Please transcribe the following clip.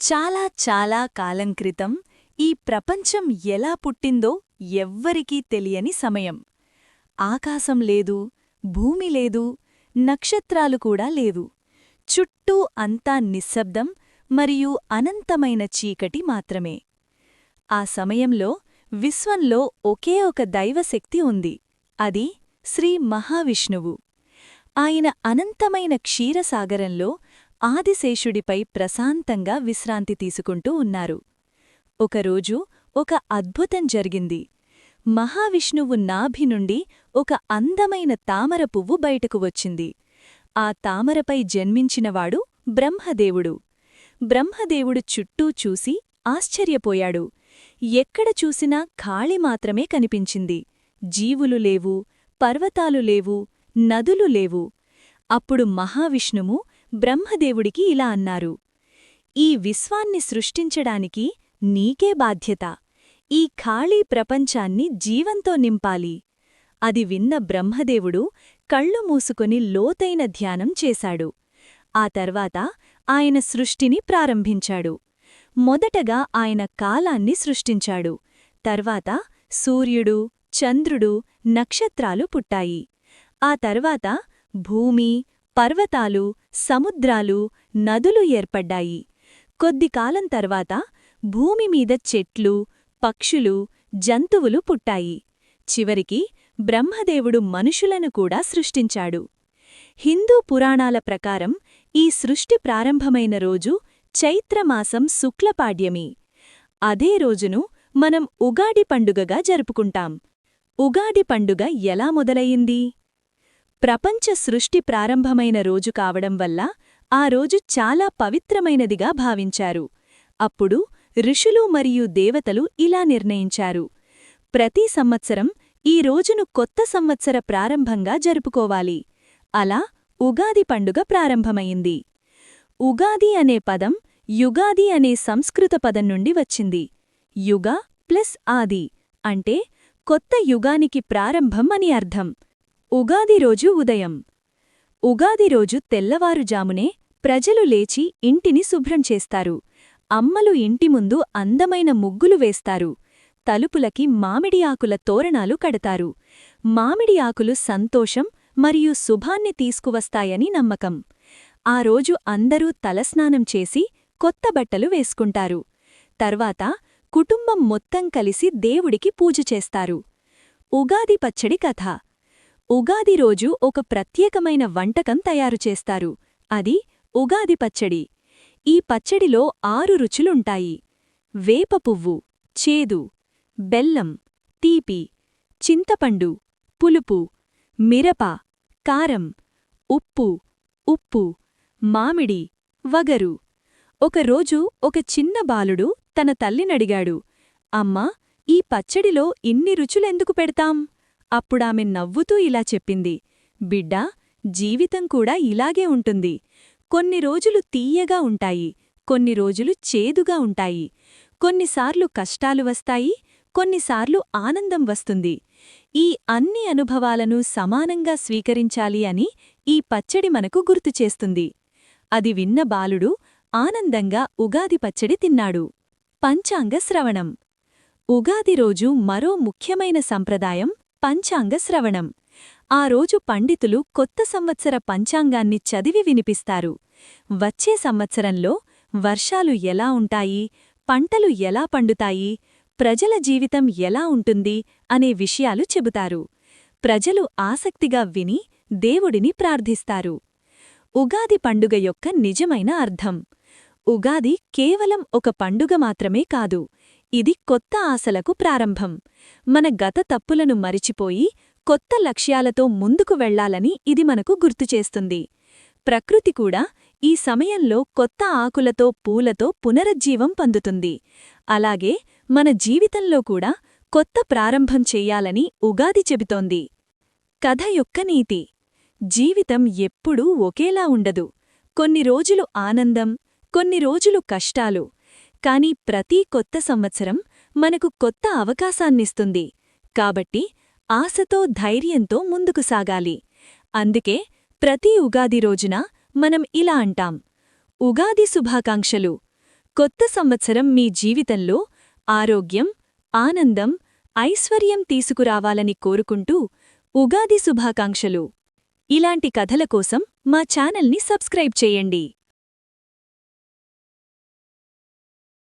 చాలా చాలా కాలం క్రితం ఈ ప్రపంచం ఎలా పుట్టిందో ఎవ్వరికీ తెలియని సమయం. ఆకాశం లేదు, భూమి లేదు, నక్షత్రాలు కూడా లేవు. చుట్టూ అంతా నిశ్శబ్దం మరియు అనంతమైన చీకటి మాత్రమే. ఆ సమయంలో విశ్వంలో ఒకే ఒక దైవశక్తి ఉంది. అది శ్రీ మహావిష్ణువు. ఆయన అనంతమైన క్షీరసాగరంలో ఆదిశేషుడిపై ప్రశాంతంగా విశ్రాంతి తీసుకుంటూ ఉన్నారు. ఒకరోజు ఒక అద్భుతం జరిగింది. మహావిష్ణువు నాభి నుండి ఒక అందమైన తామర పువ్వు బయటకు వచ్చింది. ఆ తామరపై జన్మించినవాడు బ్రహ్మదేవుడు. బ్రహ్మదేవుడు చుట్టూ చూసి ఆశ్చర్యపోయాడు. ఎక్కడ చూసినా ఖాళీ మాత్రమే కనిపించింది. జీవులు లేవు, పర్వతాలు లేవు, నదులు లేవు. అప్పుడు మహావిష్ణువు బ్రహ్మదేవుడికి ఇలా అన్నారు: ఈ విశ్వాన్ని సృష్టించడానికి నీకే బాధ్యత. ఈ ఖాళీ ప్రపంచాన్ని జీవంతో నింపాలి. అది విన్న బ్రహ్మదేవుడు కళ్ళు మూసుకొని లోతైన ధ్యానం చేశాడు. ఆ తర్వాత ఆయన సృష్టిని ప్రారంభించాడు. మొదటగా ఆయన కాలాన్ని సృష్టించాడు. తర్వాత సూర్యుడు, చంద్రుడు, నక్షత్రాలు పుట్టాయి. ఆ తర్వాత భూమి, పర్వతాలు, సముద్రాలు, నదులు ఏర్పడ్డాయి. కొద్దికాలం తర్వాత భూమిమీద చెట్లు, పక్షులు, జంతువులు పుట్టాయి. చివరికి బ్రహ్మదేవుడు మనుషులను కూడా సృష్టించాడు. హిందూ పురాణాల ప్రకారం ఈ సృష్టి ప్రారంభమైన రోజు చైత్రమాసం శుక్లపాడ్యమి. అదే రోజును మనం ఉగాది పండుగగా జరుపుకుంటాం. ఉగాది పండుగ ఎలా మొదలయింది? ప్రపంచ సృష్టి ప్రారంభమైన రోజు కావడం వల్ల ఆ రోజు చాలా పవిత్రమైనదిగా భావించారు. అప్పుడు ఋషులు మరియు దేవతలు ఇలా నిర్ణయించారు: ప్రతి సంవత్సరం ఈ రోజును కొత్త సంవత్సర ప్రారంభంగా జరుపుకోవాలి. అలా ఉగాది పండుగ ప్రారంభమైంది. ఉగాది అనే పదం యుగాది అనే సంస్కృత పదం నుండి వచ్చింది. యుగ ప్లస్ ఆది అంటే కొత్త యుగానికి ప్రారంభం అని అర్థం. ఉగాది రోజు ఉదయం. ఉగాది రోజు తెల్లవారుజామునే ప్రజలు లేచి ఇంటిని శుభ్రం చేస్తారు. అమ్మలు ఇంటి ముందు అందమైన ముగ్గులు వేస్తారు. తలుపులకి మామిడి ఆకుల తోరణాలు కడతారు. మామిడి ఆకులు సంతోషం మరియు శుభాన్ని తీసుకువస్తాయని నమ్మకం. ఆ రోజు అందరూ తలస్నానం చేసి కొత్త బట్టలు వేసుకుంటారు. తర్వాత కుటుంబం మొత్తం కలిసి దేవుడికి పూజ చేస్తారు. ఉగాది పచ్చడి కథ. ఉగాది రోజు ఒక ప్రత్యేకమైన వంటకం తయారుచేస్తారు. అది ఉగాది పచ్చడి. ఈ పచ్చడిలో 6 రుచులుంటాయి: వేప పువ్వు, చేదు; బెల్లం, తీపి; చింతపండు, పులుపు; మిరప, కారం; ఉప్పు, మామిడి, వగరు. ఒకరోజు ఒక చిన్న బాలుడు తన తల్లినడిగాడు: అమ్మా, ఈ పచ్చడిలో ఇన్ని రుచులెందుకు పెడతాం? అప్పుడామె నవ్వుతూ ఇలా చెప్పింది: బిడ్డా, జీవితం కూడా ఇలాగే ఉంటుంది. కొన్ని రోజులు తీయగా ఉంటాయి, కొన్ని రోజులు చేదుగా ఉంటాయి. కొన్నిసార్లు కష్టాలు వస్తాయి, కొన్నిసార్లు ఆనందం వస్తుంది. ఈ అన్ని అనుభవాలను సమానంగా స్వీకరించాలి అని ఈ పచ్చడి మనకు గుర్తుచేస్తుంది. అది విన్న బాలుడు ఆనందంగా ఉగాది పచ్చడి తిన్నాడు. పంచాంగ శ్రవణం. ఉగాది రోజు మరో ముఖ్యమైన సంప్రదాయం పంచాంగ శ్రవణం. ఆ రోజు పండితులు కొత్త సంవత్సర పంచాంగాన్ని చదివి వినిపిస్తారు. వచ్చే సంవత్సరంలో వర్షాలు ఎలా ఉంటాయి, పంటలు ఎలా పండుతాయి, ప్రజల జీవితం ఎలా ఉంటుంది అనే విషయాలు చెబుతారు. ప్రజలు ఆసక్తిగా విని దేవుడిని ప్రార్థిస్తారు. ఉగాది పండుగ యొక్క నిజమైన అర్థం. ఉగాది కేవలం ఒక పండుగ మాత్రమే కాదు. ఇది కొత్త ఆశలకు ప్రారంభం. మన గత తప్పులను మరిచిపోయి కొత్త లక్ష్యాలతో ముందుకు వెళ్లాలని ఇది మనకు గుర్తుచేస్తుంది. ప్రకృతి కూడా ఈ సమయంలో కొత్త ఆకులతో, పూలతో పునరుజ్జీవం పొందుతుంది. అలాగే మన జీవితంలో కూడా కొత్త ప్రారంభం చెయ్యాలని ఉగాది చెబుతోంది. కథ యొక్క నీతి: జీవితం ఎప్పుడూ ఒకేలా ఉండదు. కొన్ని రోజులు ఆనందం, కొన్ని రోజులు కష్టాలు. కాని ప్రతి కొత్త సంవత్సరం మనకు కొత్త అవకాశాన్నిస్తుంది. కాబట్టి ఆశతో, ధైర్యంతో ముందుకు సాగాలి. అందుకే ప్రతి ఉగాది రోజున మనం ఇలా అంటాం: ఉగాది శుభాకాంక్షలు. కొత్త సంవత్సరం మీ జీవితంలో ఆరోగ్యం, ఆనందం, ఐశ్వర్యం తీసుకురావాలని కోరుకుంటూ ఉగాది శుభాకాంక్షలు. ఇలాంటి కథల కోసం మా ఛానల్ని సబ్స్క్రైబ్ చేయండి.